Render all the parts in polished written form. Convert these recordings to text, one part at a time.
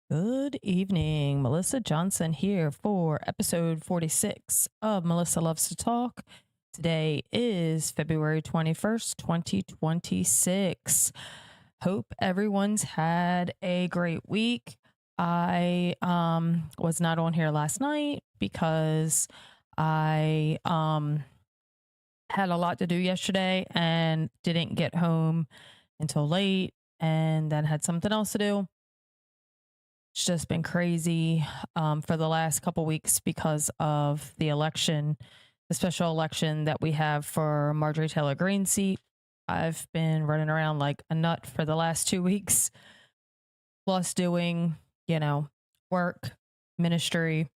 Good evening. Melissa Johnson here for episode 46 of Melissa Loves to Talk. Today is February 21st, 2026. Hope everyone's had a great week. I was not on here last night because I had a lot to do yesterday and didn't get home until late and then had something else to do. It's just been crazy for the last couple weeks because of the election, the special election that we have for Marjorie Taylor Greene's seat. I've been running around like a nut for the last 2 weeks, plus doing, you know, work, ministry,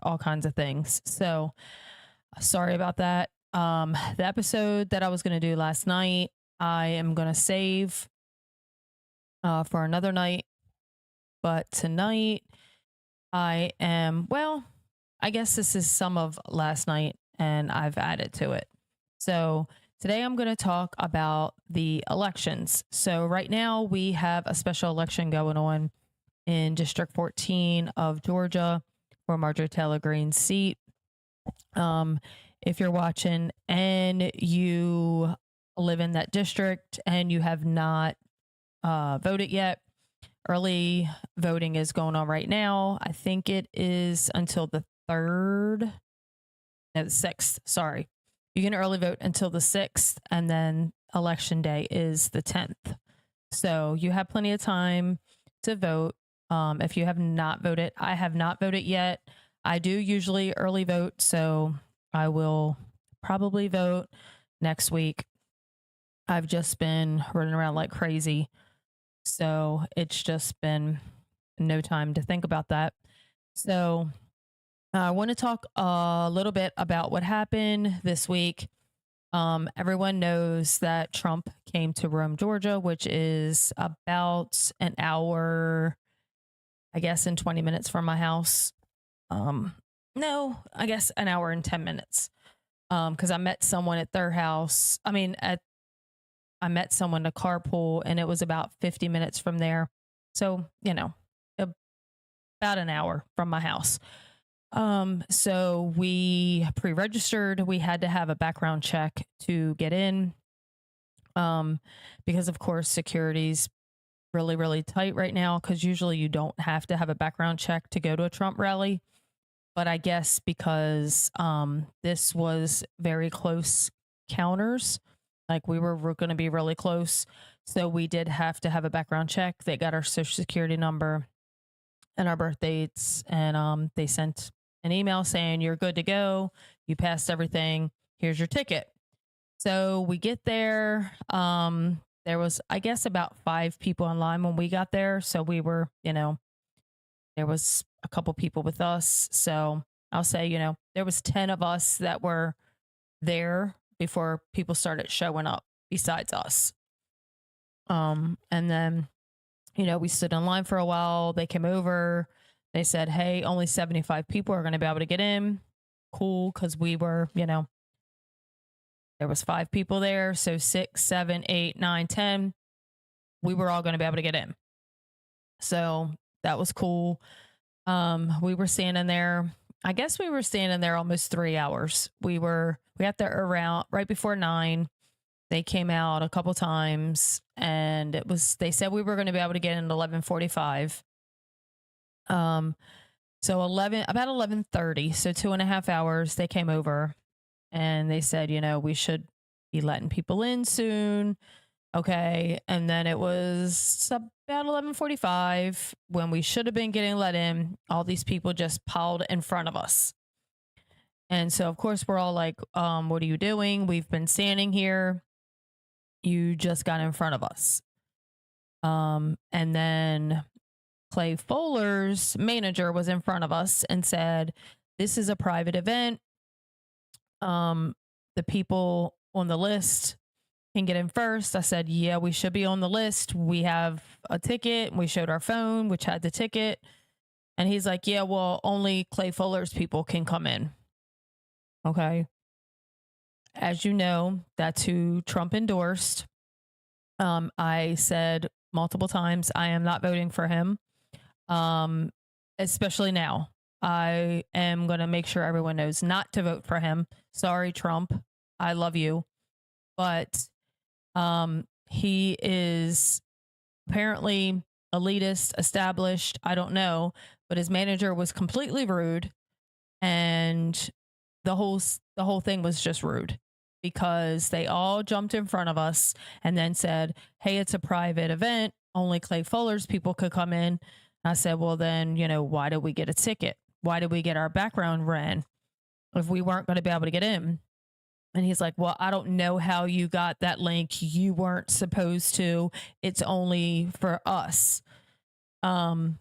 all kinds of things. So sorry about that. The episode that I was going to do last night, I am going to save for another night. But tonight, I guess this is some of last night and I've added to it. So today I'm going to talk about the elections. So right now we have a special election going on in District 14 of Georgia for Marjorie Taylor Greene's seat. If you're watching and you live in that district and you have not voted yet, early voting is going on right now. I think it is until the 3rd, no, the 6th. Sorry. You can early vote until the 6th, and then election day is the 10th. So you have plenty of time to vote. If you have not voted, I have not voted yet. I do usually early vote, so I will probably vote next week. I've just been running around like crazy. So it's just been no time to think about that. So I want to talk a little bit about what happened this week. Everyone knows that Trump came to Rome, Georgia, which is about an hour, I guess, and 20 minutes from my house. No, I guess an hour and 10 minutes. Because I met someone at their house. I met someone to carpool and it was about 50 minutes from there. So, about an hour from my house. So we pre-registered. We had to have a background check to get in. Because of course security's really, really tight right now because usually you don't have to have a background check to go to a Trump rally. But I guess because this was very close counters, like we were going to be really close. So we did have to have a background check. They got our social security number and our birth dates. And they sent an email saying, you're good to go. You passed everything. Here's your ticket. So we get there. There was, I guess, about 5 people in line when we got there. So we were, there was a couple people with us. So I'll say, there was 10 of us that were there before people started showing up besides us. And then, we stood in line for a while. They came over. They said, hey, only 75 people are going to be able to get in. Cool. Cause we were, there was 5 people there. So 6, 7, 8, 9, 10. We were all going to be able to get in. So that was cool. We were standing there. I guess we were standing there almost 3 hours. We got there around right before 9. They came out a couple times and they said we were going to be able to get in at 11:45. So about 11:30, so 2.5 hours, they came over and they said, we should be letting people in soon. Okay. And then it was about 11:45 when we should have been getting let in. All these people just piled in front of us. And so, of course, we're all like, what are you doing? We've been standing here. You just got in front of us. And then Clay Fuller's manager was in front of us and said, this is a private event. The people on the list can get in first. I said, yeah, we should be on the list. We have a ticket. We showed our phone, which had the ticket. And he's like, yeah, well, only Clay Fuller's people can come in. Okay. As you know, that's who Trump endorsed. I said, multiple times. I am not voting for him, especially now. I am going to make sure everyone knows not to vote for him. Sorry, Trump. I love you. But he is apparently elitist, established. I don't know. But his manager was completely rude. And the whole thing was just rude because they all jumped in front of us and then said, hey, it's a private event. Only Clay Fuller's people could come in. I said, well, then, why did we get a ticket? Why did we get our background ran if we weren't going to be able to get in? And he's like, well, I don't know how you got that link. You weren't supposed to. It's only for us. And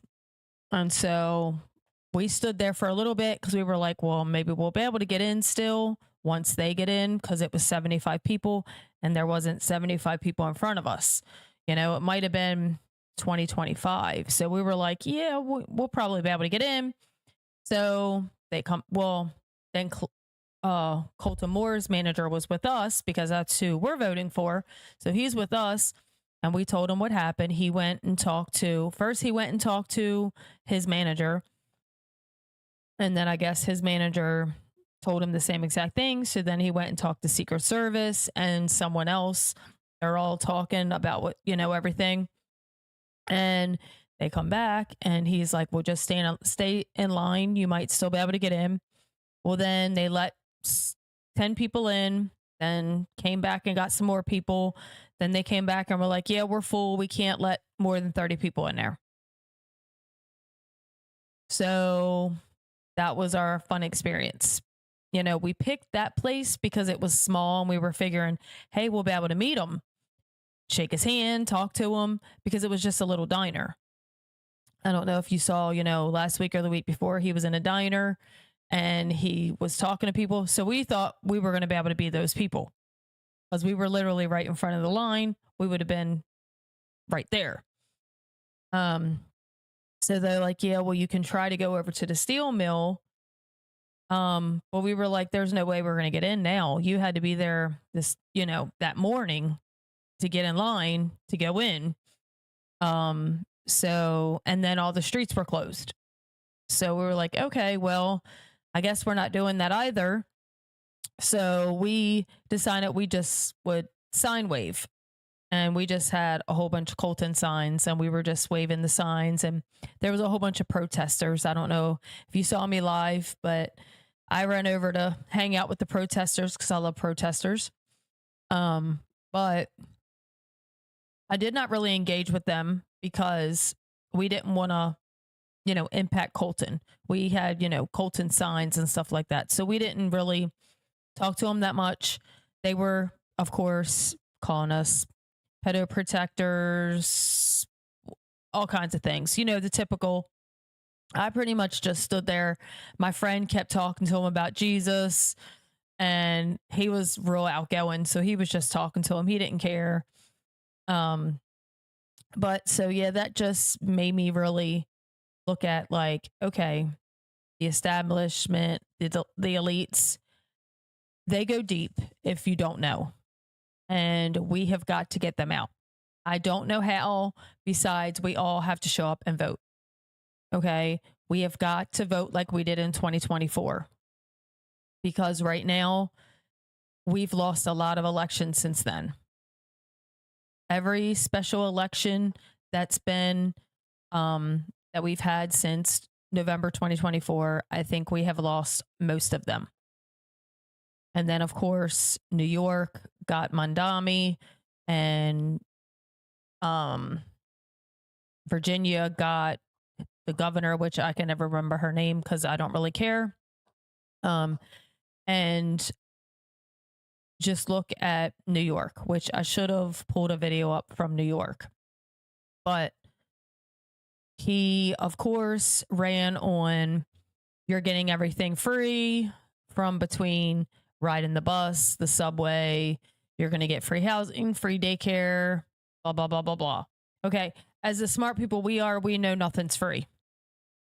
so we stood there for a little bit because we were like, well, maybe we'll be able to get in still once they get in, because it was 75 people and there wasn't 75 people in front of us. It might have been 2025. So we were like, yeah, we'll probably be able to get in. So they come. Well, then Colton Moore's manager was with us because that's who we're voting for. So he's with us. And we told him what happened. He went and talked to his manager. And then I guess his manager told him the same exact thing. So then he went and talked to Secret Service and someone else. They're all talking about what, everything. And they come back and he's like, well, just stay in line. You might still be able to get in. Well, then they let 10 people in, then came back and got some more people. Then they came back and were like, yeah, we're full. We can't let more than 30 people in there. So that was our fun experience. We picked that place because it was small and we were figuring, hey, we'll be able to meet him, shake his hand, talk to him, because it was just a little diner. I don't know if you saw, last week or the week before, he was in a diner and he was talking to people. So we thought we were going to be able to be those people because we were literally right in front of the line. We would have been right there. So they're like, yeah, well, you can try to go over to the steel mill. But we were like, there's no way we're going to get in now. You had to be there that morning to get in line to go in. So, and then all the streets were closed. So we were like, okay, well, I guess we're not doing that either. So we decided we just would sign wave. And we just had a whole bunch of Colton signs and we were just waving the signs. And there was a whole bunch of protesters. I don't know if you saw me live, but I ran over to hang out with the protesters because I love protesters. But I did not really engage with them because we didn't want to, impact Colton. We had, Colton signs and stuff like that. So we didn't really talk to them that much. They were, of course, calling us pedo protectors, all kinds of things, the typical. I pretty much just stood there. My friend kept talking to him about Jesus and he was real outgoing. So he was just talking to him. He didn't care. But so, yeah, that just made me really look at like, okay, the establishment, the elites, they go deep if you don't know. And we have got to get them out. I don't know how, besides we all have to show up and vote. Okay, we have got to vote like we did in 2024. Because right now, we've lost a lot of elections since then. Every special election that's been, that we've had since November 2024, I think we have lost most of them. And then, of course, New York got Mandami and Virginia got the governor, which I can never remember her name because I don't really care. And just look at New York, which I should have pulled a video up from New York. But he, of course, ran on, you're getting everything free from between riding the bus, the subway, you're going to get free housing, free daycare, blah, blah, blah, blah, blah. Okay. As the smart people we are, we know nothing's free.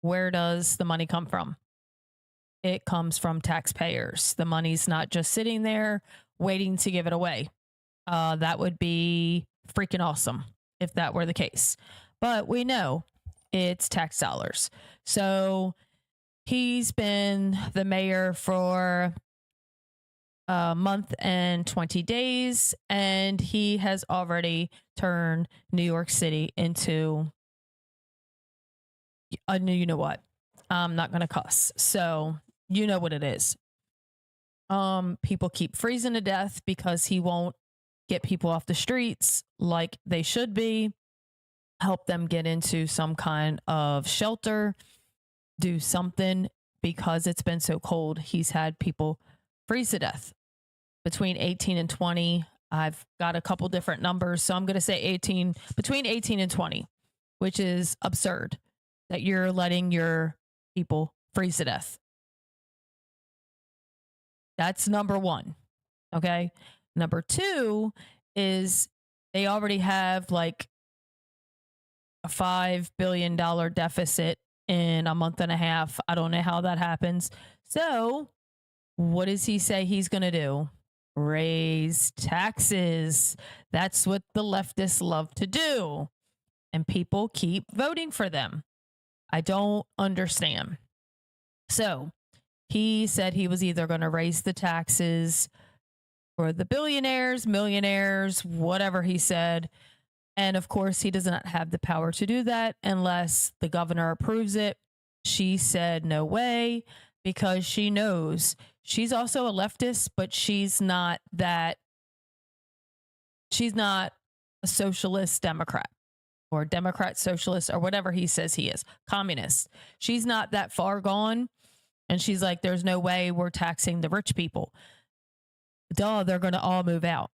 Where does the money come from? It comes from taxpayers. The money's not just sitting there waiting to give it away. That would be freaking awesome if that were the case. But we know it's tax dollars. So he's been the mayor for a month and 20 days, and he has already turned New York City into a you know what? I'm not going to cuss. So you know what it is. People keep freezing to death because he won't get people off the streets like they should be, help them get into some kind of shelter, do something, because it's been so cold. He's had people freeze to death. Between 18 and 20, I've got a couple different numbers, so I'm going to say between 18 and 20, which is absurd that you're letting your people freeze to death. That's number one. Okay. Number two is they already have like a $5 billion deficit in a month and a half. I don't know how that happens. So what does he say he's going to do? Raise taxes. That's what the leftists love to do. And people keep voting for them. I don't understand. So he said he was either going to raise the taxes for the billionaires, millionaires, whatever he said. And of course, he does not have the power to do that unless the governor approves it. She said no way, because she knows she's also a leftist, but she's not a socialist Democrat or Democrat socialist or whatever he says he is, communist. She's not that far gone. And she's like, there's no way we're taxing the rich people. Duh, they're going to all move out.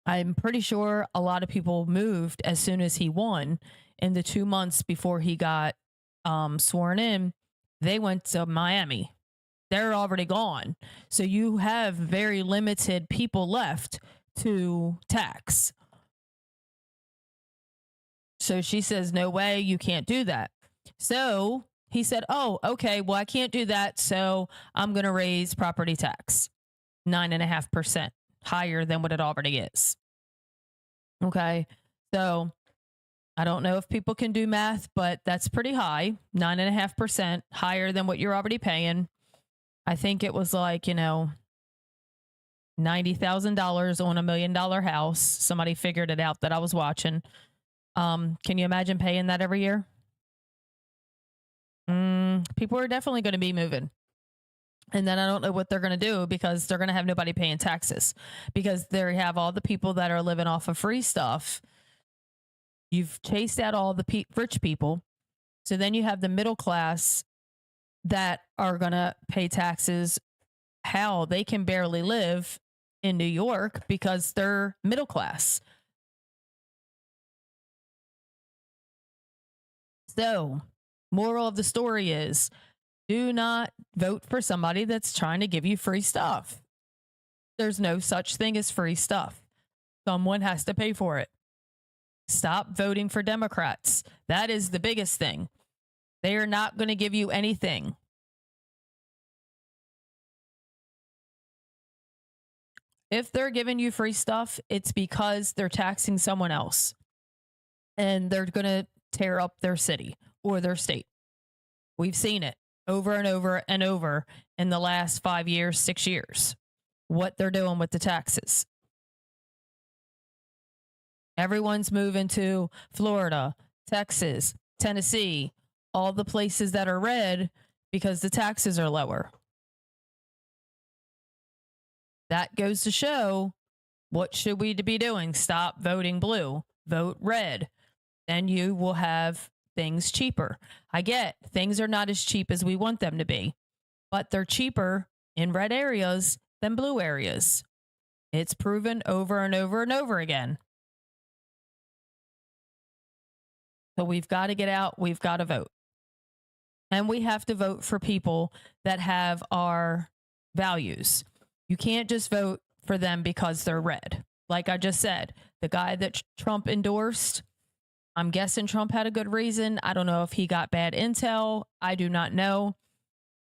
I'm pretty sure a lot of people moved as soon as he won. In the 2 months before he got sworn in, they went to Miami. They're already gone. So you have very limited people left to tax. So she says, no way, you can't do that. So he said, oh, okay, well, I can't do that. So I'm going to raise property tax 9.5%, higher than what it already is. Okay. So I don't know if people can do math, but that's pretty high. 9.5% higher than what you're already paying. I think it was like, $90,000 on $1 million house. Somebody figured it out that I was watching. Can you imagine paying that every year? People are definitely going to be moving. And then I don't know what they're going to do, because they're going to have nobody paying taxes, because they have all the people that are living off of free stuff. You've chased out all the rich people. So then you have the middle class that are going to pay taxes. How? They can barely live in New York because they're middle class. So, moral of the story is, do not vote for somebody that's trying to give you free stuff. There's no such thing as free stuff. Someone has to pay for it. Stop voting for Democrats. That is the biggest thing. They are not going to give you anything. If they're giving you free stuff, it's because they're taxing someone else. And they're going to tear up their city or their state. We've seen it over and over and over in the last 5 years, 6 years, what they're doing with the taxes. Everyone's moving to Florida, Texas, Tennessee, all the places that are red because the taxes are lower. That goes to show, what should we be doing? Stop voting blue, vote red. Then you will have things cheaper. I get things are not as cheap as we want them to be, but they're cheaper in red areas than blue areas. It's proven over and over and over again. So we've got to get out. We've got to vote. And we have to vote for people that have our values. You can't just vote for them because they're red. Like I just said, the guy that Trump endorsed, I'm guessing Trump had a good reason. I don't know if he got bad intel. I do not know.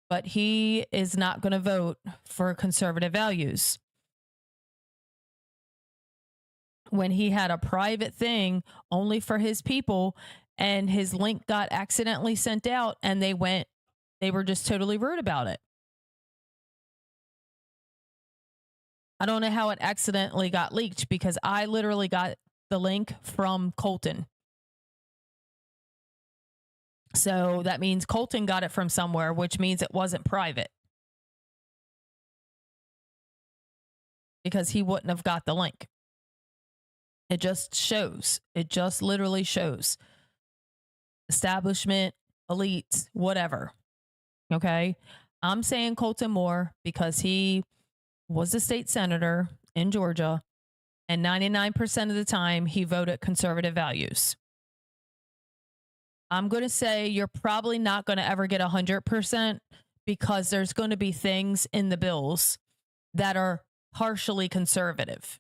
But he is not going to vote for conservative values. when he had a private thing only for his people, and his link got accidentally sent out, and they were just totally rude about it. I don't know how it accidentally got leaked, because I literally got the link from Colton. So that means Colton got it from somewhere, which means it wasn't private, because he wouldn't have got the link. It just shows. It just literally shows. Establishment, elites, whatever. Okay. I'm saying Colton Moore because he was a state senator in Georgia, and 99% of the time he voted conservative values. I'm going to say you're probably not going to ever get 100%, because there's going to be things in the bills that are partially conservative.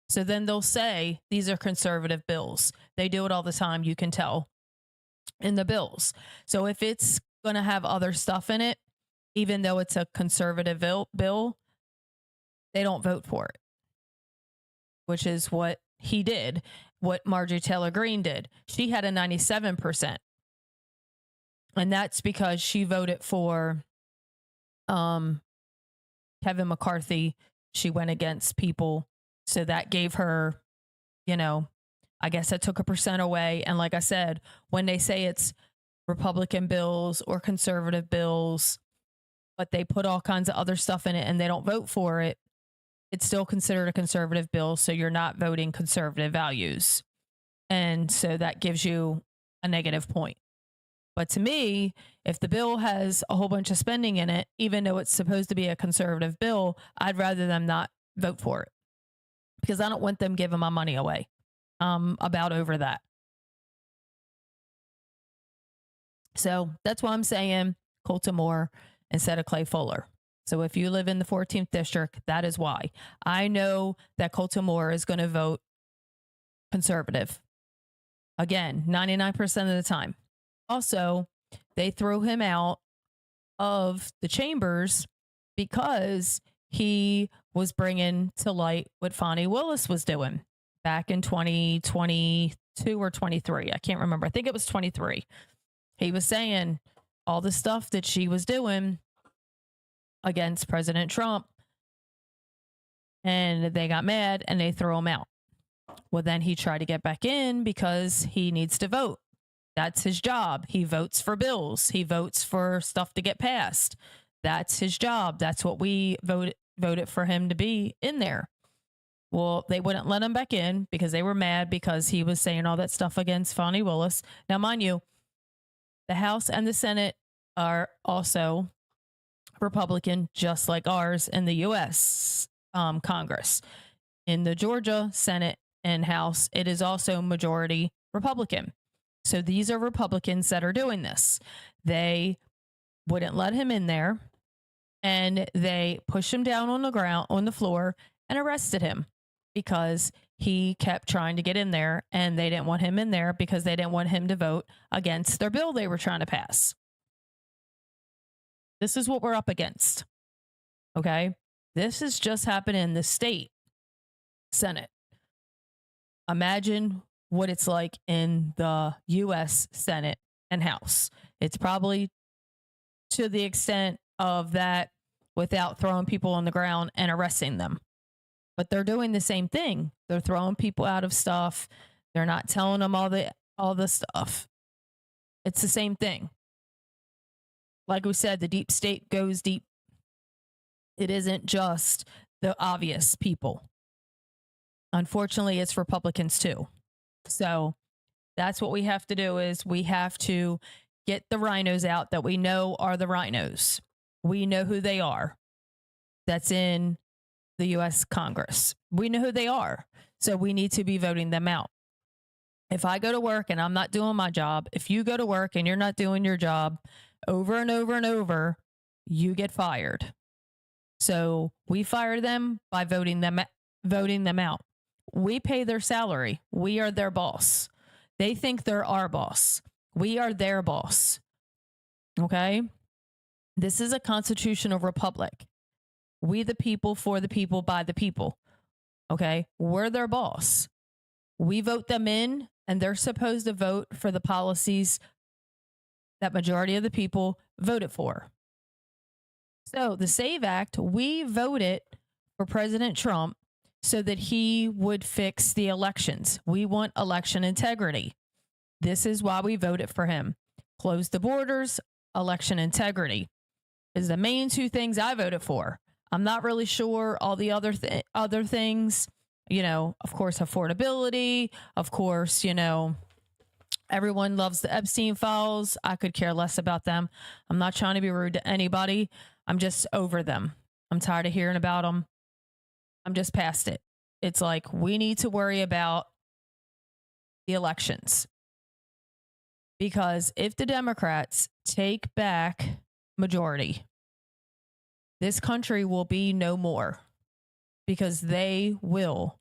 So then they'll say these are conservative bills. They do it all the time, you can tell, in the bills. So if it's going to have other stuff in it, even though it's a conservative bill, they don't vote for it, which is what he did, what Marjorie Taylor Greene did. She had a 97%. And that's because she voted for Kevin McCarthy. She went against people. So that gave her, I guess that took a percent away. And like I said, when they say it's Republican bills or conservative bills, but they put all kinds of other stuff in it and they don't vote for it, it's still considered a conservative bill. So you're not voting conservative values. And so that gives you a negative point. But to me, if the bill has a whole bunch of spending in it, even though it's supposed to be a conservative bill, I'd rather them not vote for it, because I don't want them giving my money away. About over that. So that's why I'm saying Colton Moore instead of Clay Fuller. So if you live in the 14th district, that is why. I know that Colton Moore is going to vote conservative. Again, 99% of the time. Also, they threw him out of the chambers because he was bringing to light what Fani Willis was doing back in 2022 or 23. I can't remember. I think it was 23. He was saying all the stuff that she was doing against President Trump, and they got mad and they threw him out. Well, then he tried to get back in because he needs to vote. That's his job. He votes for bills. He votes for stuff to get passed. That's his job. That's what we voted for him to be in there. Well, they wouldn't let him back in because they were mad because he was saying all that stuff against Fani Willis. Now, mind you, the House and the Senate are also Republican, just like ours in the U.S. Congress. In the Georgia Senate and House, it is also majority Republican. So these are Republicans that are doing this. They wouldn't let him in there, and they pushed him down on the ground, on the floor, and arrested him because he kept trying to get in there, and they didn't want him in there because they didn't want him to vote against their bill they were trying to pass. This is what we're up against. Okay? This is just happening in the state Senate. Imagine what it's like in the U.S. Senate and House. It's probably to the extent of that without throwing people on the ground and arresting them. But they're doing the same thing. They're throwing people out of stuff. They're not telling them all the stuff. It's the same thing. Like we said, the deep state goes deep. It isn't just the obvious people. Unfortunately, it's Republicans too. So that's what we have to do, is we have to get the rhinos out that we know are the rhinos. We know who they are. That's in the U.S. Congress. We know who they are. So we need to be voting them out. If I go to work and I'm not doing my job, if you go to work and you're not doing your job over and over and over, you get fired. So we fire them by voting them out. We pay their salary. We are their boss. They think they're our boss. We are their boss. Okay? This is a constitutional republic. We the people, for the people, by the people. Okay? We're their boss. We vote them in, and they're supposed to vote for the policies that majority of the people voted for. So the SAVE Act, we voted for President Trump so that he would fix the elections. We want election integrity. This is why we voted for him. Close the borders, election integrity is the main two things I voted for. I'm not really sure all the other things, of course, affordability, of course, everyone loves the Epstein files. I could care less about them. I'm not trying to be rude to anybody. I'm just over them. I'm tired of hearing about them. I'm just past it. It's like we need to worry about the elections. Because if the Democrats take back majority, this country will be no more. Because they will.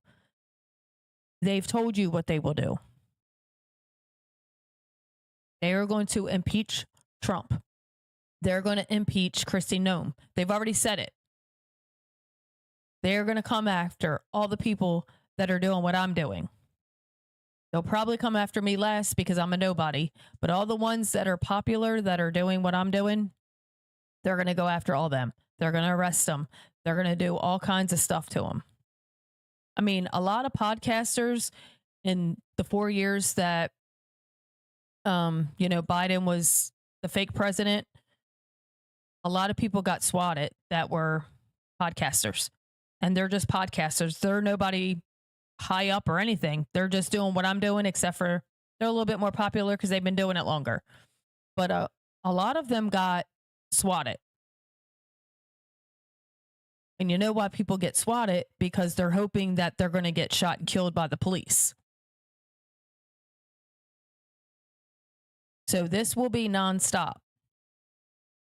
They've told you what they will do. They are going to impeach Trump. They're going to impeach Kristi Noem. They've already said it. They're going to come after all the people that are doing what I'm doing. They'll probably come after me last because I'm a nobody. But all the ones that are popular that are doing what I'm doing, they're going to go after all them. They're going to arrest them. They're going to do all kinds of stuff to them. I mean, a lot of podcasters in the 4 years that, Biden was the fake president, a lot of people got swatted that were podcasters. And they're just podcasters. They're nobody high up or anything. They're just doing what I'm doing, except for they're a little bit more popular because they've been doing it longer. But a lot of them got swatted. And you know why people get swatted? Because they're hoping that they're going to get shot and killed by the police. So this will be nonstop.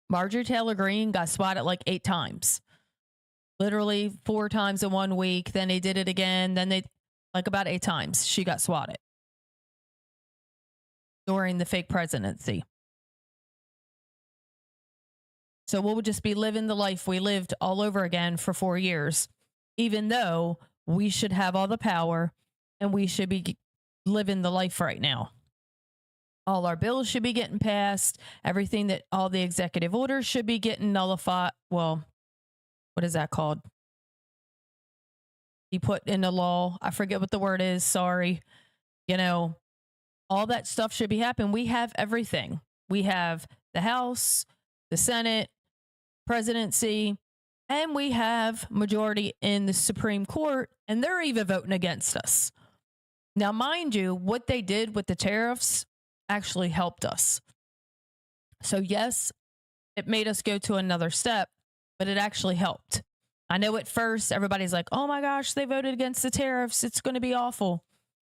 Marjorie Taylor Greene got swatted like 8 times. Literally 4 times in 1 week. Then they did it again. Then like about 8 times she got swatted during the fake presidency. So we'll just be living the life we lived all over again for 4 years, even though we should have all the power and we should be living the life right now. All our bills should be getting passed. Everything that all the executive orders should be getting nullified. Well, what is that called? He put in the law. I forget what the word is. Sorry. All that stuff should be happening. We have everything. We have the House, the Senate, presidency, and we have majority in the Supreme Court, and they're even voting against us. Now, mind you, what they did with the tariffs actually helped us. So yes, it made us go to another step, but it actually helped. I know at first everybody's like, oh my gosh, they voted against the tariffs. It's going to be awful.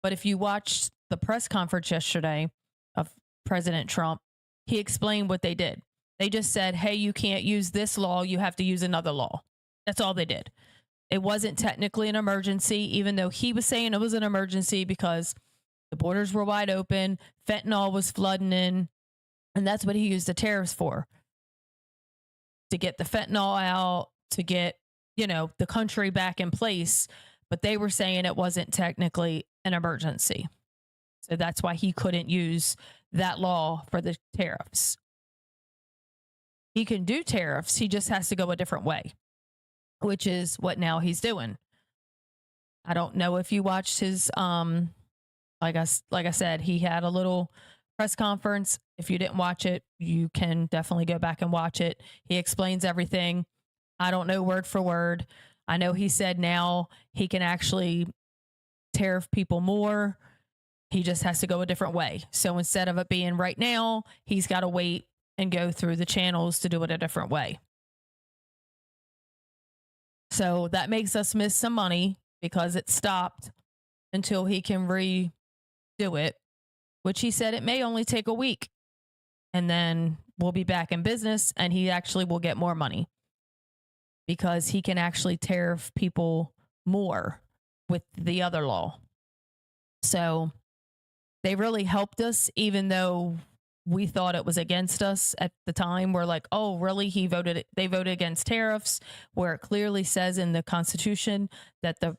But if you watched the press conference yesterday of President Trump, he explained what they did. They just said, hey, you can't use this law. You have to use another law. That's all they did. It wasn't technically an emergency, even though he was saying it was an emergency because the borders were wide open. Fentanyl was flooding in. And that's what he used the tariffs for. To get the fentanyl out, to get, the country back in place. But they were saying it wasn't technically an emergency. So that's why he couldn't use that law for the tariffs. He can do tariffs. He just has to go a different way, which is what now he's doing. I don't know if you watched his, like I said, he had a little press conference. If you didn't watch it, you can definitely go back and watch it. He explains everything. I don't know word for word. I know he said now he can actually tariff people more. He just has to go a different way. So instead of it being right now, he's got to wait and go through the channels to do it a different way. So that makes us miss some money because it stopped until he can redo it, which he said it may only take a week. And then we'll be back in business and he actually will get more money because he can actually tariff people more with the other law. So they really helped us, even though we thought it was against us at the time. We're like, oh, really? They voted against tariffs, where it clearly says in the Constitution that the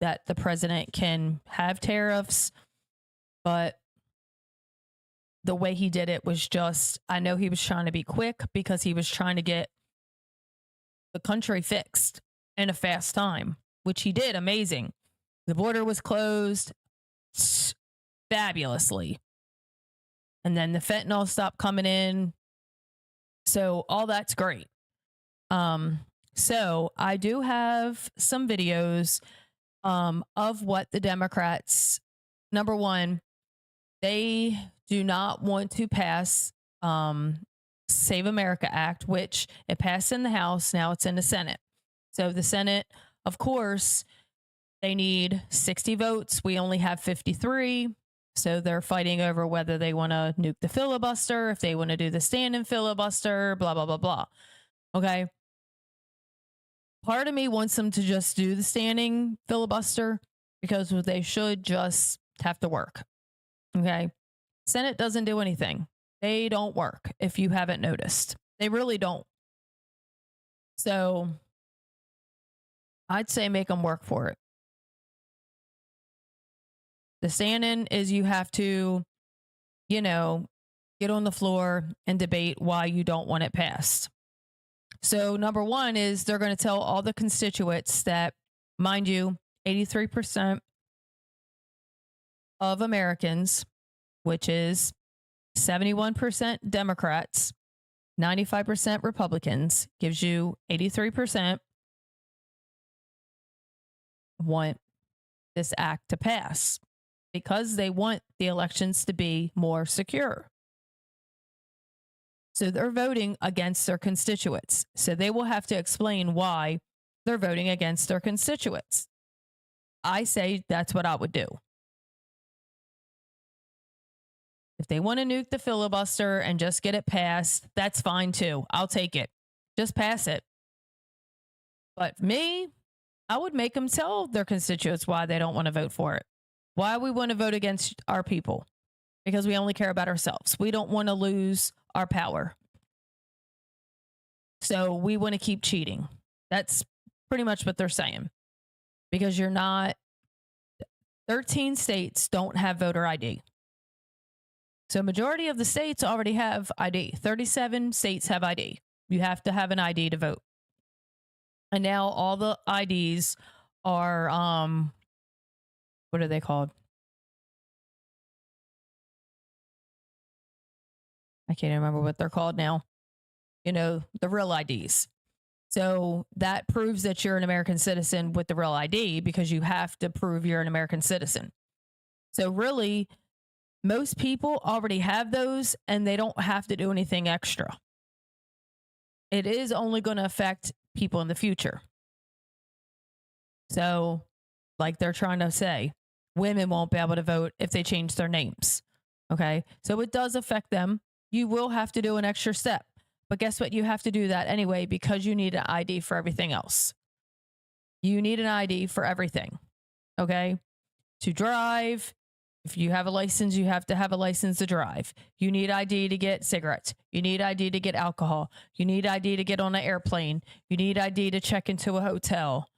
that the president can have tariffs, but the way he did it was just, I know he was trying to be quick because he was trying to get the country fixed in a fast time, which he did amazing. The border was closed fabulously. And then the fentanyl stopped coming in. So all that's great. So I do have some videos of what the Democrats, number one, they do not want to pass Save America Act, which it passed in the House. Now it's in the Senate. So the Senate, of course, they need 60 votes. We only have 53. So they're fighting over whether they want to nuke the filibuster, if they want to do the stand-in filibuster, blah, blah, blah, blah. Okay. Part of me wants them to just do the standing filibuster because they should just have to work. Okay. Senate doesn't do anything. They don't work, if you haven't noticed. They really don't. So I'd say make them work for it. The stand-in is you have to, get on the floor and debate why you don't want it passed. So number one is they're going to tell all the constituents that, mind you, 83% of Americans, which is 71% Democrats, 95% Republicans, gives you 83% want this act to pass because they want the elections to be more secure. So they're voting against their constituents. So they will have to explain why they're voting against their constituents. I say that's what I would do. If they want to nuke the filibuster and just get it passed, that's fine too. I'll take it. Just pass it. But me, I would make them tell their constituents why they don't want to vote for it. Why we want to vote against our people. Because we only care about ourselves. We don't want to lose our power. So we want to keep cheating. That's pretty much what they're saying. Because 13 states don't have voter ID. So majority of the states already have ID. 37 states have ID. You have to have an ID to vote. And now all the IDs are, what are they called? I can't remember what they're called now. The real IDs. So that proves that you're an American citizen with the real ID because you have to prove you're an American citizen. So really, most people already have those and they don't have to do anything extra. It is only going to affect people in the future. So, like they're trying to say, women won't be able to vote if they change their names. Okay. So it does affect them. You will have to do an extra step. But guess what? You have to do that anyway because you need an ID for everything else. You need an ID for everything. Okay. To drive. If you have a license, you have to have a license to drive. You need ID to get cigarettes. You need ID to get alcohol. You need ID to get on an airplane. You need ID to check into a hotel.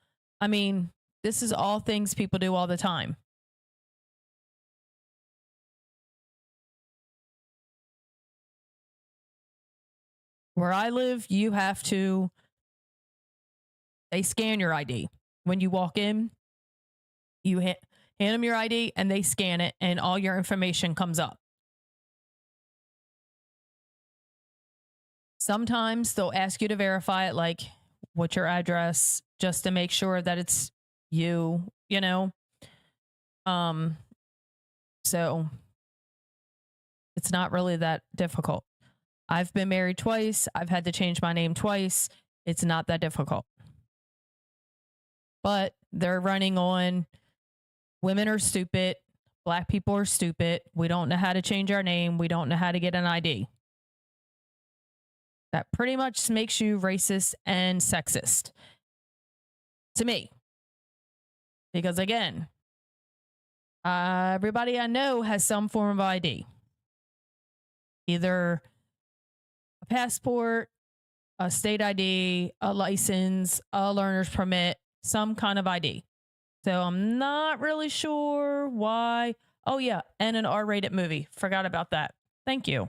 I mean, this is all things people do all the time. Where I live, they scan your ID. When you walk in, you hand them your ID and they scan it and all your information comes up. Sometimes they'll ask you to verify it, like what's your address, just to make sure that it's you, So it's not really that difficult. I've been married twice. I've had to change my name twice. It's not that difficult. But they're running on women are stupid. Black people are stupid. We don't know how to change our name. We don't know how to get an ID. That pretty much makes you racist and sexist. To me. Because again, everybody I know has some form of ID. Either a passport, a state ID, a license, a learner's permit, some kind of ID. So I'm not really sure why. Oh, yeah. And an R-rated movie. Forgot about that. Thank you.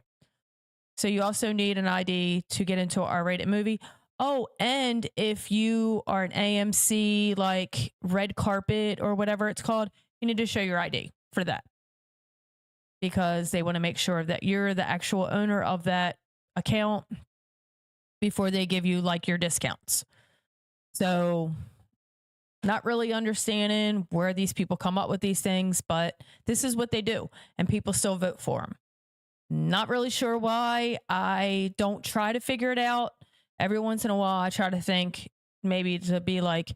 So you also need an ID to get into an R-rated movie. Oh, and if you are an AMC, like red carpet or whatever it's called, you need to show your ID for that, because they want to make sure that you're the actual owner of that account before they give you like your discounts. So not really understanding where these people come up with these things, but this is what they do, and people still vote for them. Not really sure why. I don't try to figure it out. Every once in a while, I try to think, maybe to be like,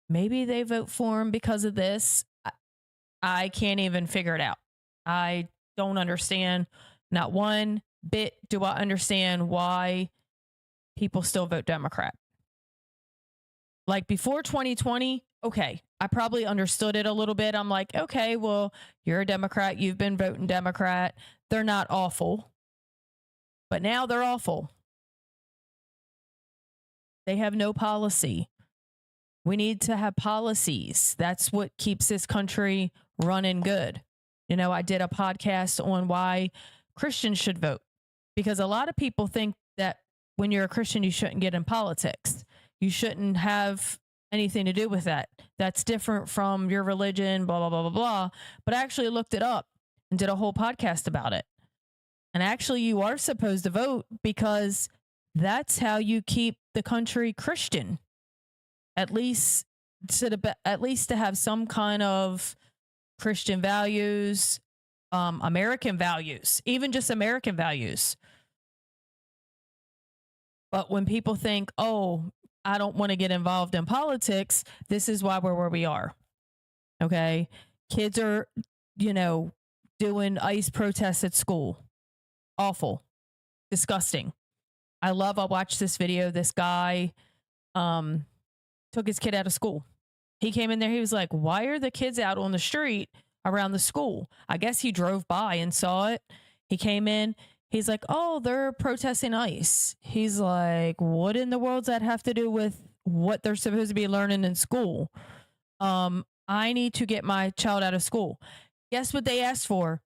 maybe they vote for him because of this. I can't even figure it out. I don't understand. Not one bit do I understand why people still vote Democrat. Like before 2020, okay, I probably understood it a little bit. I'm like, okay, well, you're a Democrat. You've been voting Democrat. They're not awful. But now they're awful. They have no policy. We need to have policies. That's what keeps this country running good. You know, I did a podcast on why Christians should vote, because a lot of people think that when you're a Christian, you shouldn't get in politics. You shouldn't have anything to do with that. That's different from your religion, blah, blah, blah, blah, blah. But I actually looked it up and did a whole podcast about it. And actually, you are supposed to vote, because that's how you keep the country Christian. At least to have some kind of Christian values, American values, even just American values. But when people think, oh, I don't want to get involved in politics, this is why we're where we are. Okay. Kids are, doing ICE protests at school. Awful. Disgusting. I watched this video. This guy took his kid out of school. He came in there. He was like, why are the kids out on the street around the school? I guess he drove by and saw it. He came in. He's like, oh, they're protesting ICE. He's like, what in the world does that have to do with what they're supposed to be learning in school? I need to get my child out of school. Guess what they asked for?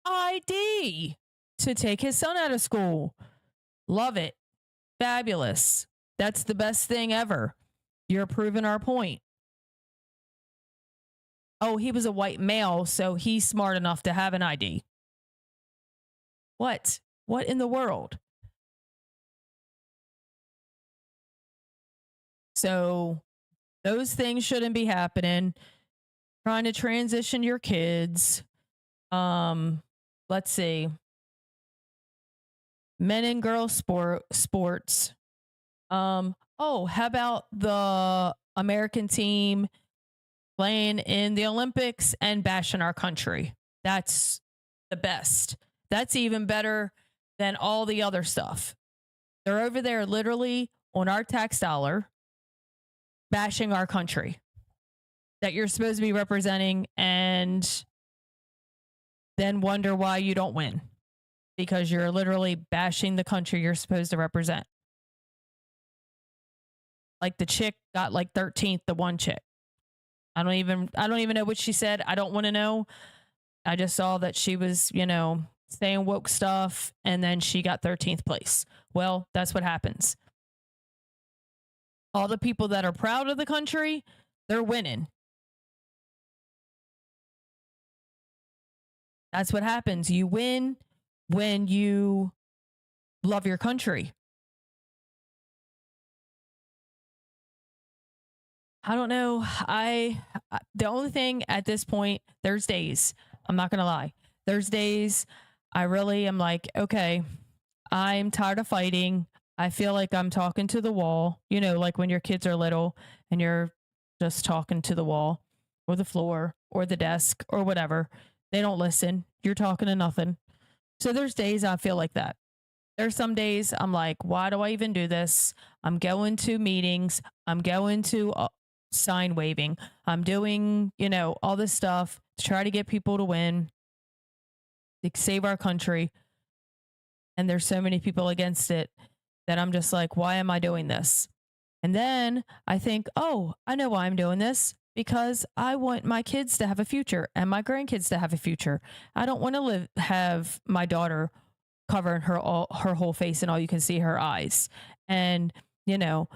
ID to take his son out of school. Love it. Fabulous. That's the best thing ever. You're proving our point. Oh, he was a white male, so he's smart enough to have an ID. What? What in the world? So those things shouldn't be happening. Trying to transition your kids. Let's see. Men and girls sports. Oh, how about the American team playing in the Olympics and bashing our country? That's the best. That's even better than all the other stuff. They're over there literally on our tax dollar bashing our country that you're supposed to be representing, and then wonder why you don't win, because you're literally bashing the country you're supposed to represent. Like the chick got like 13th, the one chick. I don't even know what she said. I don't want to know. I just saw that she was, saying woke stuff, and then she got 13th place. Well, that's what happens. All the people that are proud of the country, they're winning. That's what happens. You win when you love your country. I don't know. The only thing at this point, there's days, I'm not going to lie. There's days I really am like, okay, I'm tired of fighting. I feel like I'm talking to the wall, like when your kids are little and you're just talking to the wall or the floor or the desk or whatever. They don't listen. You're talking to nothing. So there's days I feel like that. There's some days I'm like, why do I even do this? I'm going to meetings. I'm going to sign waving. I'm doing, all this stuff to try to get people to win, to save our country. And there's so many people against it that I'm just like, why am I doing this? And then I think, oh, I know why I'm doing this. because I want my kids to have a future and my grandkids to have a future. I don't want to have my daughter cover her whole face and all you can see her eyes, and you know,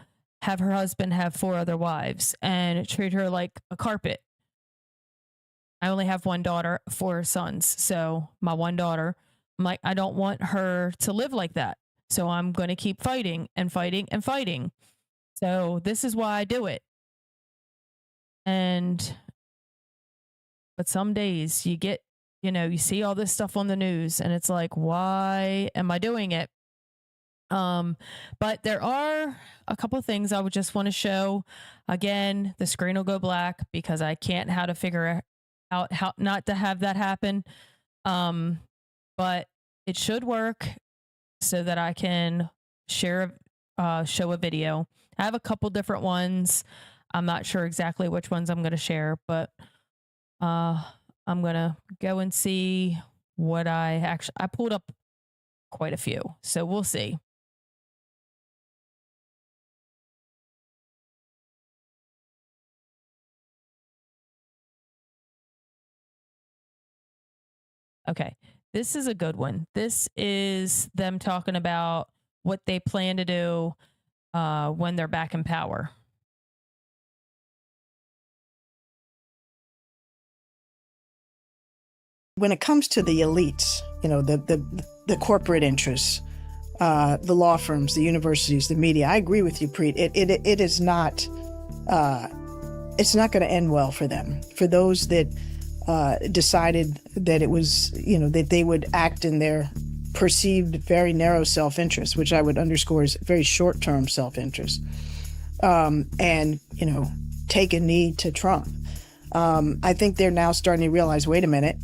have her husband have 4 other wives and treat her like a carpet. I only have one daughter, 4 sons. So my one daughter, I'm like, I don't want her to live like that. So I'm going to keep fighting and fighting and fighting. So this is why I do it. But some days you get, you see all this stuff on the news and it's like, why am I doing it? But there are a couple of things I would just want to show. Again, the screen will go black because I can't how to figure out how not to have that happen. But it should work so that I can show a video. I have a couple different ones. I'm not sure exactly which ones I'm going to share, but I'm going to go and see what I pulled up quite a few. So we'll see. Okay, this is a good one. This is them talking about what they plan to do when they're back in power. When it comes to the elites, the corporate interests, the law firms, the universities, the media, I agree with you, Preet. It is not. It's not going to end well for them. For those that decided that it was, that they would act in their perceived very narrow self-interest, which I would underscore is very short-term self-interest, and take a knee to Trump. I think they're now starting to realize, wait a minute,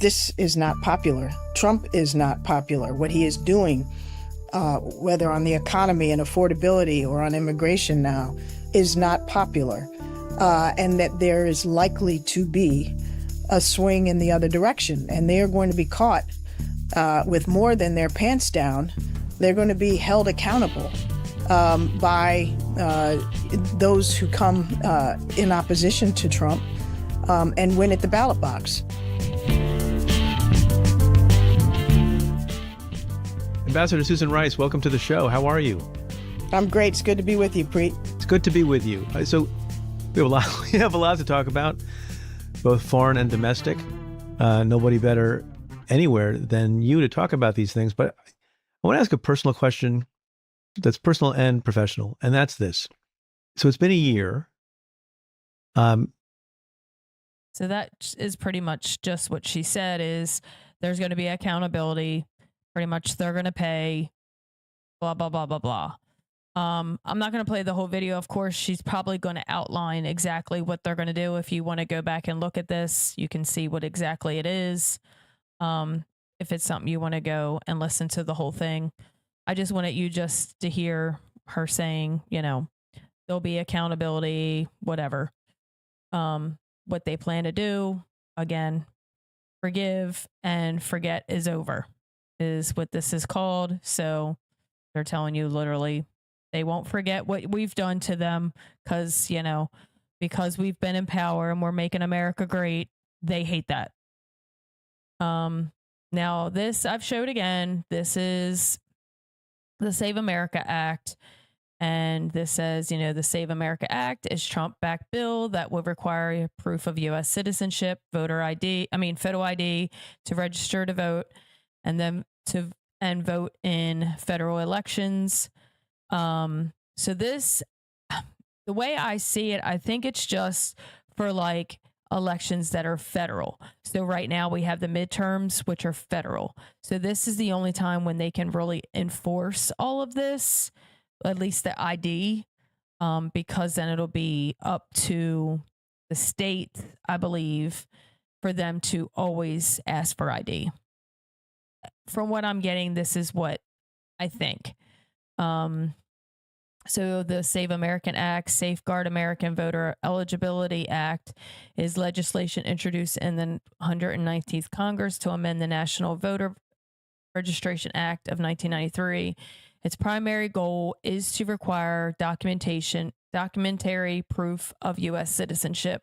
this is not popular. Trump is not popular. What he is doing, whether on the economy and affordability or on immigration now, is not popular. And that there is likely to be a swing in the other direction. And they are going to be caught with more than their pants down. They're going to be held accountable by those who come in opposition to Trump and win at the ballot box. Ambassador Susan Rice, welcome to the show. How are you? I'm great. It's good to be with you, Preet. It's good to be with you. So we have a lot to talk about, both foreign and domestic. Nobody better anywhere than you to talk about these things. But I want to ask a personal question that's personal and professional, and that's this. So it's been a year. So that is pretty much just what she said is there's going to be accountability. Pretty much they're going to pay, blah, blah, blah, blah, blah. I'm not going to play the whole video. Of course, she's probably going to outline exactly what they're going to do. If you want to go back and look at this, you can see what exactly it is. If it's something you want to go and listen to the whole thing. I just wanted you just to hear her saying, there'll be accountability, whatever. What they plan to do, again, forgive and forget is over, is what this is called. So they're telling you literally they won't forget what we've done to them because we've been in power and we're making America great. They hate that. Now this I've showed again. This is the Save America Act. And this says, the Save America Act is Trump-backed bill that would require proof of U.S. citizenship, photo ID to register to vote, and then vote in federal elections. So this, the way I see it, I think it's just for like elections that are federal. So right now we have the midterms, which are federal. So this is the only time when they can really enforce all of this. At least the ID, because then it'll be up to the state, I believe, for them to always ask for ID. From what I'm getting, this is what I think. So the Save American Act, Safeguard American Voter Eligibility Act, is legislation introduced in the 119th Congress to amend the National Voter Registration Act of 1993. Its primary goal is to require documentation documentary proof of U.S. citizenship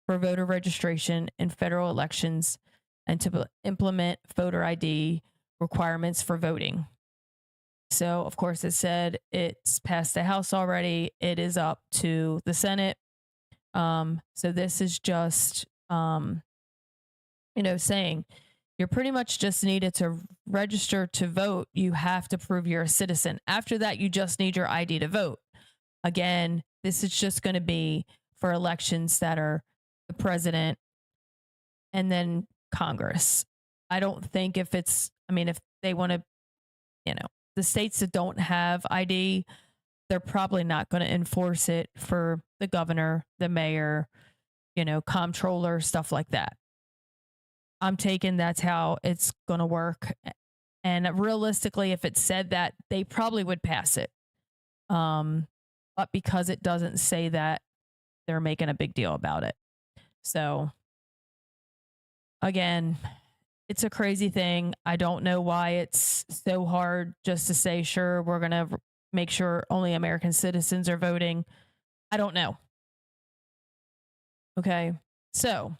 for voter registration in federal elections and to implement voter ID requirements for voting. So, of course, it said it's passed the House already. It is up to the Senate. So this is just, saying you're pretty much just needed to register to vote. You have to prove you're a citizen. After that, you just need your ID to vote. Again, this is just going to be for elections that are the president and then Congress. I don't think if they want to, the states that don't have ID, they're probably not going to enforce it for the governor, the mayor, comptroller, stuff like that. I'm taking that's how it's going to work. And realistically, if it said that, they probably would pass it. But because it doesn't say that, they're making a big deal about it. So, again, it's a crazy thing. I don't know why it's so hard just to say, sure, we're going to make sure only American citizens are voting. I don't know. Okay. So,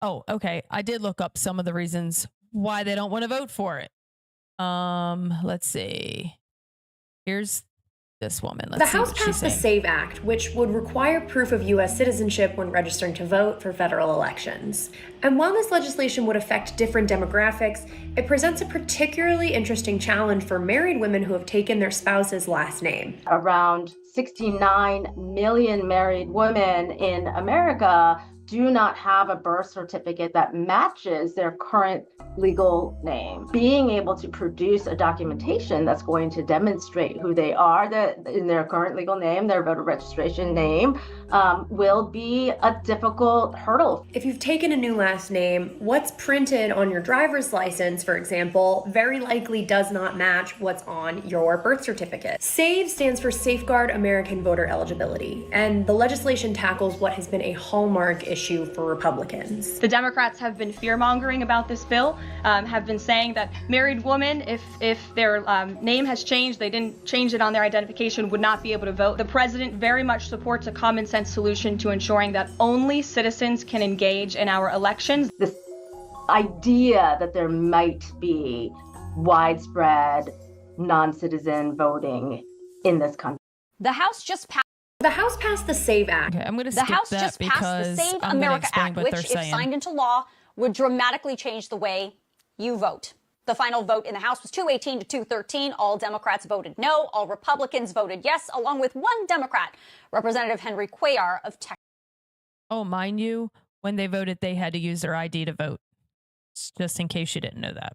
okay. I did look up some of the reasons why they don't want to vote for it. Let's see. Here's this woman. The House passed the SAVE Act, which would require proof of U.S. citizenship when registering to vote for federal elections. And while this legislation would affect different demographics, it presents a particularly interesting challenge for married women who have taken their spouse's last name. Around 69 million married women in America do not have a birth certificate that matches their current legal name. Being able to produce a documentation that's going to demonstrate who they are in their current legal name, their voter registration name, will be a difficult hurdle. If you've taken a new last name, what's printed on your driver's license, for example, very likely does not match what's on your birth certificate. SAVE stands for Safeguard American Voter Eligibility, and the legislation tackles what has been a hallmark issue for Republicans. The Democrats have been fear-mongering about this bill, have been saying that married women, if their name has changed, they didn't change it on their identification, would not be able to vote. The president very much supports a common sense solution to ensuring that only citizens can engage in our elections. This idea that there might be widespread non-citizen voting in this country. The House passed the SAVE Act. Okay, I'm going to skip that The House just passed the Save America Act, which, if signed into law, would dramatically change the way you vote. The final vote in the House was 218 to 213. All Democrats voted no. All Republicans voted yes, along with one Democrat, Representative Henry Cuellar of Texas. Oh, mind you, when they voted, they had to use their ID to vote. Just in case you didn't know that.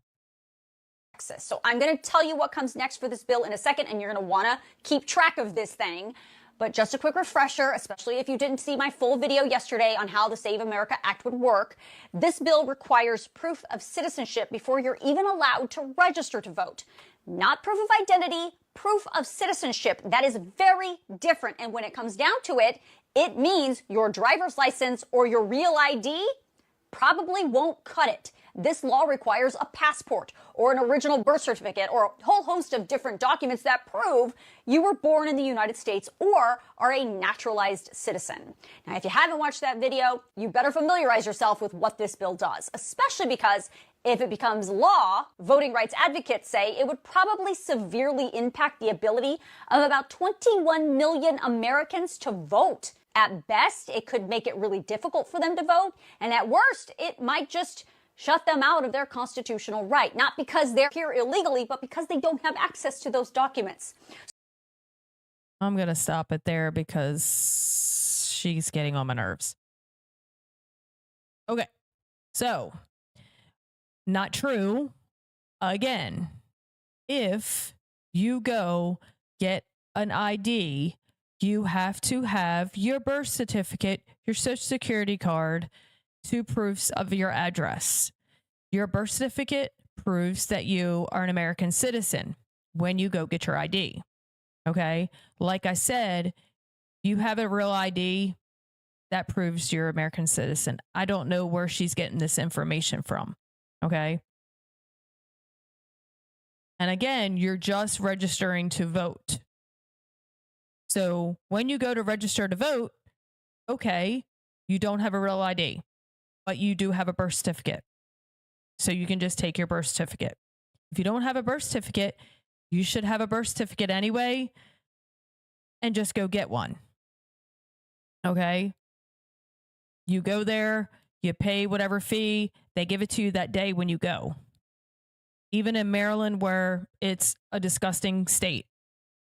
So I'm going to tell you what comes next for this bill in a second, and you're going to want to keep track of this thing. But just a quick refresher, especially if you didn't see my full video yesterday on how the Save America Act would work. This bill requires proof of citizenship before you're even allowed to register to vote. Not proof of identity, proof of citizenship. That is very different. And when it comes down to it, it means your driver's license or your real ID probably won't cut it. This law requires a passport or an original birth certificate or a whole host of different documents that prove you were born in the United States or are a naturalized citizen. Now, if you haven't watched that video, you better familiarize yourself with what this bill does, especially because if it becomes law, voting rights advocates say it would probably severely impact the ability of about 21 million Americans to vote. At best, it could make it really difficult for them to vote, and at worst, it might just shut them out of their constitutional right, not because they're here illegally, but because they don't have access to those documents. I'm going to stop it there because she's getting on my nerves. Okay. So, not true. Again, if you go get an ID, you have to have your birth certificate, your social security card, two proofs of your address. Your birth certificate proves that you are an American citizen when you go get your ID. Okay? Like I said, you have a real ID that proves you're an American citizen. I don't know where she's getting this information from. Okay? And again, you're just registering to vote. So when you go to register to vote, okay, you don't have a real ID, but you do have a birth certificate. So you can just take your birth certificate. If you don't have a birth certificate, you should have a birth certificate anyway and just go get one. Okay? You go there, you pay whatever fee, they give it to you that day when you go. Even in Maryland, where it's a disgusting state,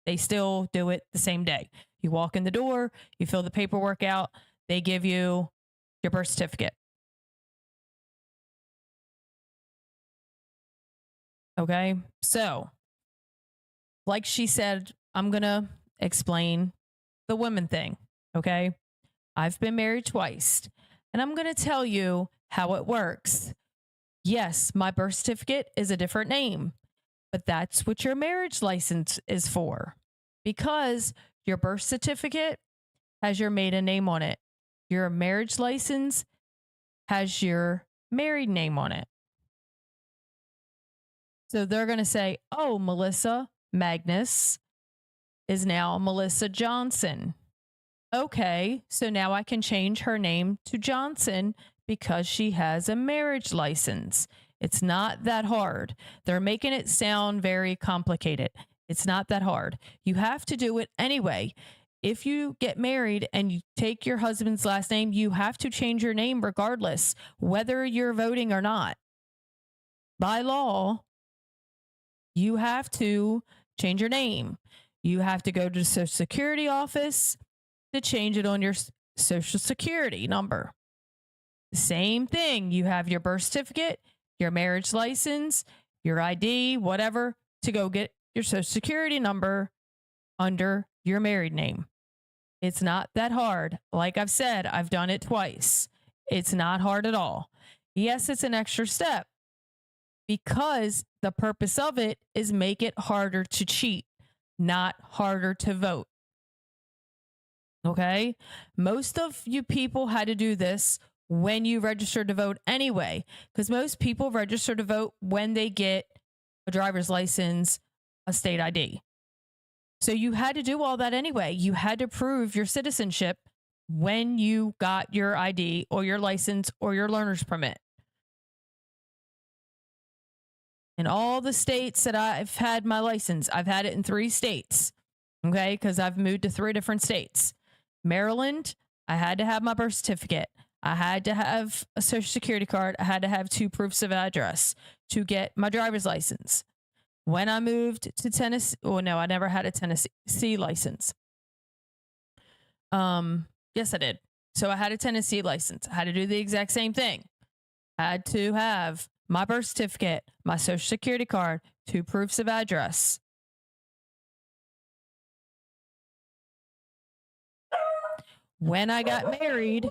they still do it the same day. You walk in the door, you fill the paperwork out, they give you your birth certificate. Okay, so like she said, I'm going to explain the women thing. Okay, I've been married twice, and I'm going to tell you how it works. Yes, my birth certificate is a different name, but that's what your marriage license is for, because your birth certificate has your maiden name on it. Your marriage license has your married name on it. So they're going to say, oh, Melissa Magnus is now Melissa Johnson. Okay, so now I can change her name to Johnson because she has a marriage license. It's not that hard. They're making it sound very complicated. It's not that hard. You have to do it anyway. If you get married and you take your husband's last name, you have to change your name regardless, whether you're voting or not. By law, you have to change your name. You have to go to the Social Security office to change it on your Social Security number. Same thing. You have your birth certificate, your marriage license, your ID, whatever, to go get your Social Security number under your married name. It's not that hard. Like I've said, I've done it twice. It's not hard at all. Yes, it's an extra step, because the purpose of it is make it harder to cheat, not harder to vote. Okay? Most of you people had to do this when you register to vote anyway, because most people register to vote when they get a driver's license, a state ID. So you had to do all that anyway. You had to prove your citizenship when you got your ID or your license or your learner's permit. In all the states that I've had my license, I've had it in 3 states, okay, because I've moved to 3 different states. Maryland, I had to have my birth certificate. I had to have a Social Security card. I had to have 2 proofs of address to get my driver's license. When I moved to Tennessee, oh no, I never had a Tennessee license. Yes, I did. So I had a Tennessee license. I had to do the exact same thing. I had to have my birth certificate, my Social Security card, 2 proofs of address. When I got married,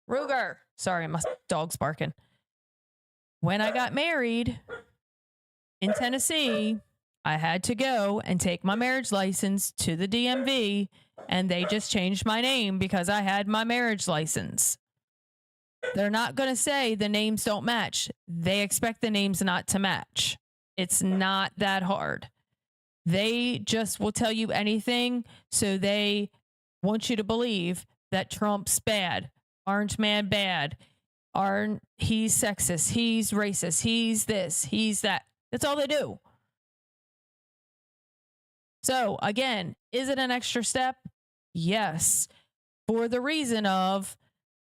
Ruger, sorry, my dog's barking. When I got married in Tennessee, I had to go and take my marriage license to the DMV, and they just changed my name because I had my marriage license. They're not going to say the names don't match. They expect the names not to match. It's not that hard. They just will tell you anything, so they want you to believe that Trump's bad, Orange Man bad, he's sexist, he's racist, he's this, he's that. That's all they do. So again, is it an extra step? Yes, for the reason of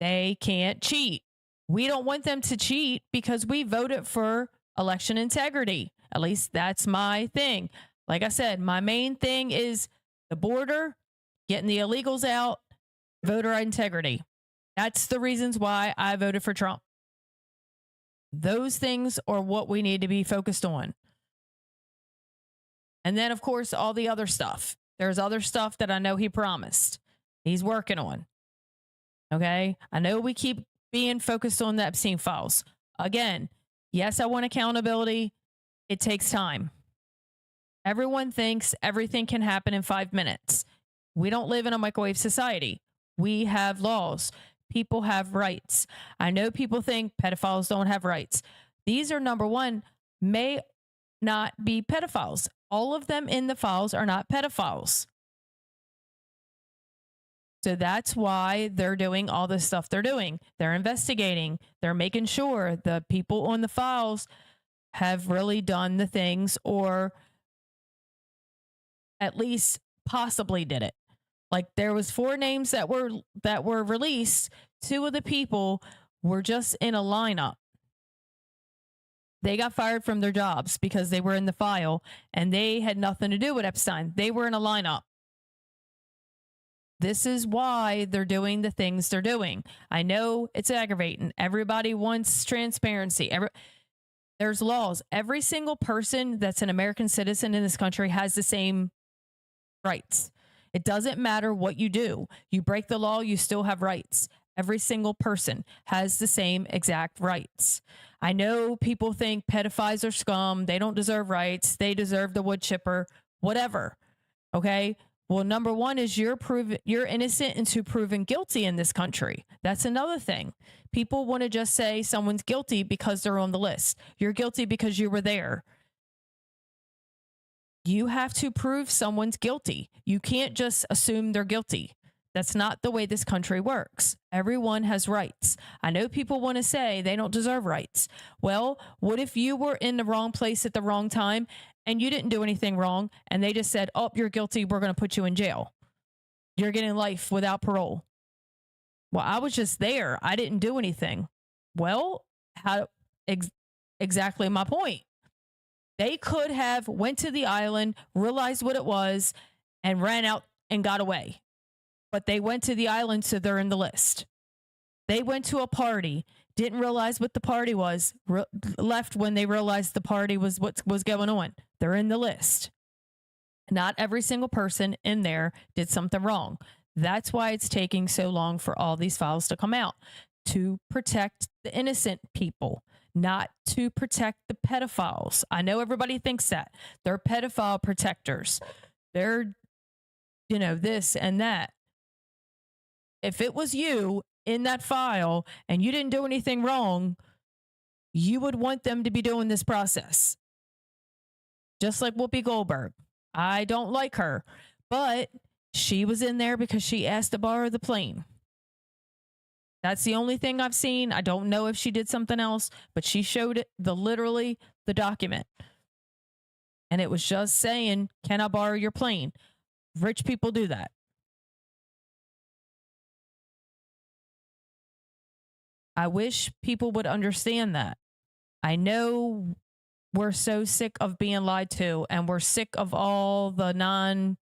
they can't cheat. We don't want them to cheat because we voted for election integrity. At least that's my thing. Like I said, my main thing is the border, getting the illegals out, voter integrity. That's the reasons why I voted for Trump. Those things are what we need to be focused on. And then, of course, all the other stuff. There's other stuff that I know he promised. He's working on. Okay? I know we keep being focused on the Epstein files. Again, yes, I want accountability. It takes time. Everyone thinks everything can happen in 5 minutes. We don't live in a microwave society. We have laws. People have rights. I know people think pedophiles don't have rights. These are, number one, may not be pedophiles. All of them in the files are not pedophiles. So that's why they're doing all the stuff they're doing. They're investigating. They're making sure the people on the files have really done the things, or at least possibly did it. Like, there was 4 names that were released. 2 of the people were just in a lineup. They got fired from their jobs because they were in the file, and they had nothing to do with Epstein. They were in a lineup. This is why they're doing the things they're doing. I know it's aggravating. Everybody wants transparency. There's laws. Every single person that's an American citizen in this country has the same rights. It doesn't matter what you do. You break the law, you still have rights. Every single person has the same exact rights. I know people think pedophiles are scum. They don't deserve rights. They deserve the wood chipper, whatever. Okay. Well, number one is you're innocent until proven guilty in this country. That's another thing. People want to just say someone's guilty because they're on the list. You're guilty because you were there. You have to prove someone's guilty. You can't just assume they're guilty. That's not the way this country works. Everyone has rights. I know people want to say they don't deserve rights. Well, what if you were in the wrong place at the wrong time and you didn't do anything wrong and they just said, oh, you're guilty, we're going to put you in jail. You're getting life without parole. Well, I was just there. I didn't do anything. Well, exactly my point. They could have went to the island, realized what it was, and ran out and got away. But they went to the island, so they're in the list. They went to a party, didn't realize what the party was, left when they realized the party was what was going on. They're in the list. Not every single person in there did something wrong. That's why it's taking so long for all these files to come out, to protect the innocent people, not to protect the pedophiles. I know everybody thinks that. They're pedophile protectors. They're, this and that. If it was you in that file and you didn't do anything wrong, you would want them to be doing this process. Just like Whoopi Goldberg. I don't like her, but she was in there because she asked to borrow the plane. That's the only thing I've seen. I don't know if she did something else, but she showed it, literally the document. And it was just saying, can I borrow your plane? Rich people do that. I wish people would understand that. I know we're so sick of being lied to, and we're sick of all the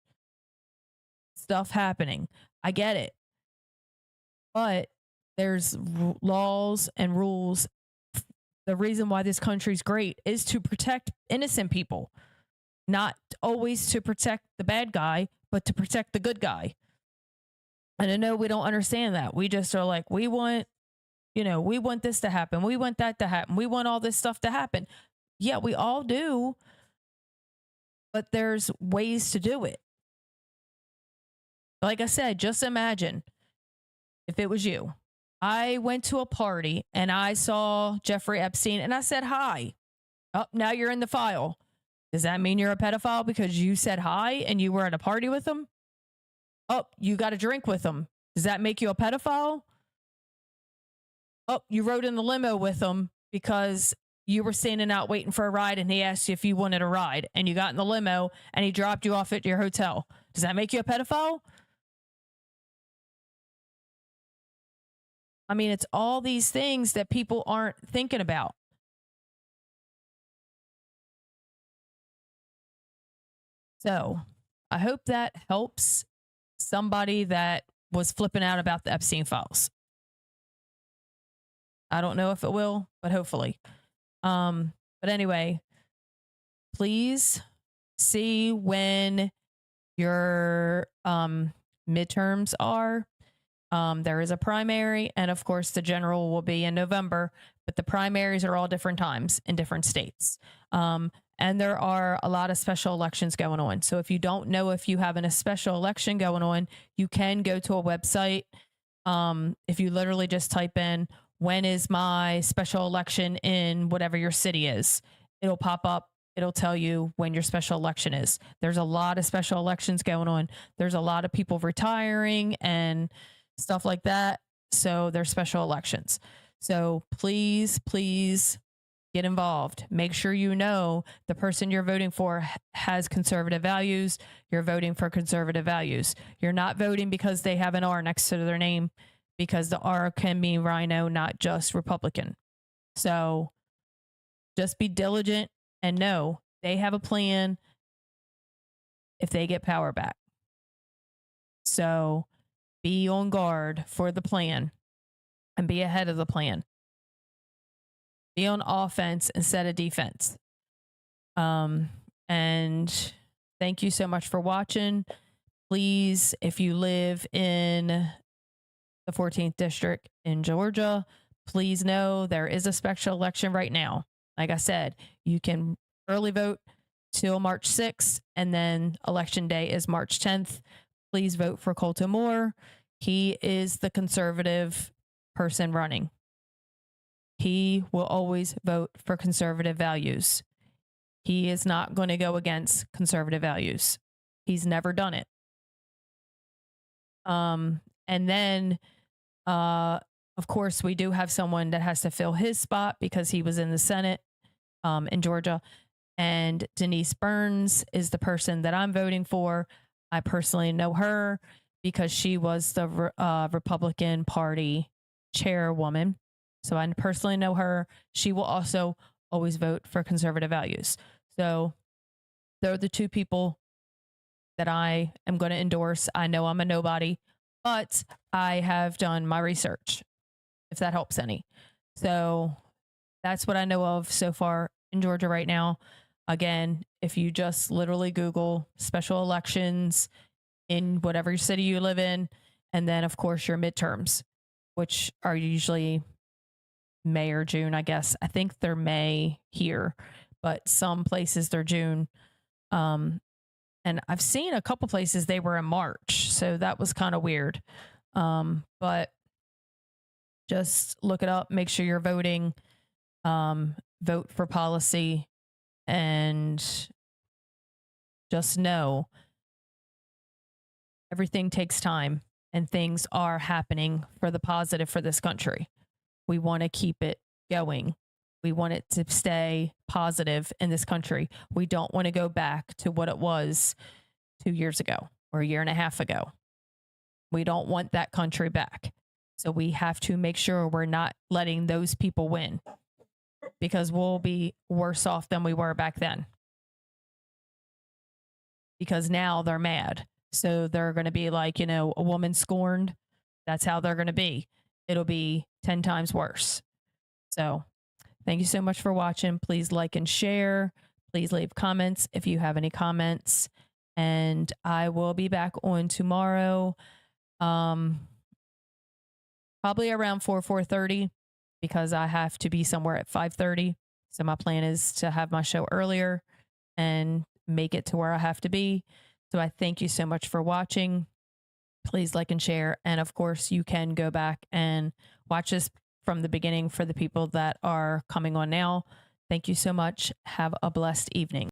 stuff happening. I get it. But there's laws and rules. The reason why this country's great is to protect innocent people, not always to protect the bad guy, but to protect the good guy. And I know we don't understand that. We just are like, we want this to happen. We want that to happen. We want all this stuff to happen. Yeah, we all do. But there's ways to do it. Like I said, just imagine if it was you. I went to a party and I saw Jeffrey Epstein and I said hi. Oh, now you're in the file. Does that mean you're a pedophile because you said hi and you were at a party with him? Oh, you got a drink with him. Does that make you a pedophile? Oh, you rode in the limo with him because you were standing out waiting for a ride and he asked you if you wanted a ride and you got in the limo and he dropped you off at your hotel. Does that make you a pedophile? I mean, it's all these things that people aren't thinking about. So I hope that helps somebody that was flipping out about the Epstein files. I don't know if it will, but hopefully. But anyway, please see when your midterms are. There is a primary, and of course the general will be in November, but the primaries are all different times in different states. And there are a lot of special elections going on. So if you don't know if you have a special election going on, you can go to a website. If you literally just type in, when is my special election in whatever your city is, it'll pop up. it'll tell you when your special election is. There's a lot of special elections going on. There's a lot of people retiring and stuff like that. So there's special elections. So please get involved. Make sure you know the person you're voting for has conservative values. You're voting for conservative values. You're not voting because they have an R next to their name, because the R can mean Rhino, not just Republican. So just be diligent and know they have a plan if they get power back. So be on guard for the plan and be ahead of the plan. Be on offense instead of defense. And thank you so much for watching. Please, if you live in the 14th district in Georgia, please know there is a special election right now. Like I said, you can early vote till March 6th, and then election day is March 10th. Please vote for Colton Moore. He is the conservative person running. He will always vote for conservative values. He is not going to go against conservative values. He's never done it. And then, of course, we do have someone that has to fill his spot because he was in the Senate in Georgia. And Denise Burns is the person that I'm voting for. I personally know her because she was the Republican Party chairwoman. So I personally know her. She will also always vote for conservative values. So they're the two people that I am going to endorse. I know I'm a nobody, but I have done my research, if that helps any. So that's what I know of so far in Georgia right now. Again, if you just literally Google special elections in whatever city you live in, and then, of course, your midterms, which are usually May or June, I guess. I think they're May here, but some places they're June. And I've seen a couple places they were in March, so that was kind of weird. But just look it up, make sure you're voting, vote for policy, and just know everything takes time and things are happening for the positive for this country. We want to keep it going. We want it to stay positive in this country. We don't want to go back to what it was 2 years ago or a year and a half ago. We don't want that country back. So we have to make sure we're not letting those people win, because we'll be worse off than we were back then. Because now they're mad. So they're going to be like, you know, a woman scorned. That's how they're going to be. It'll be 10 times worse. So thank you so much for watching. Please like and share. Please leave comments if you have any comments. And I will be back on tomorrow, probably around 4:30, because I have to be somewhere at 5:30. So my plan is to have my show earlier and make it to where I have to be. So I thank you so much for watching. Please like and share. And of course, you can go back and watch this from the beginning for the people that are coming on now. Thank you so much. Have a blessed evening.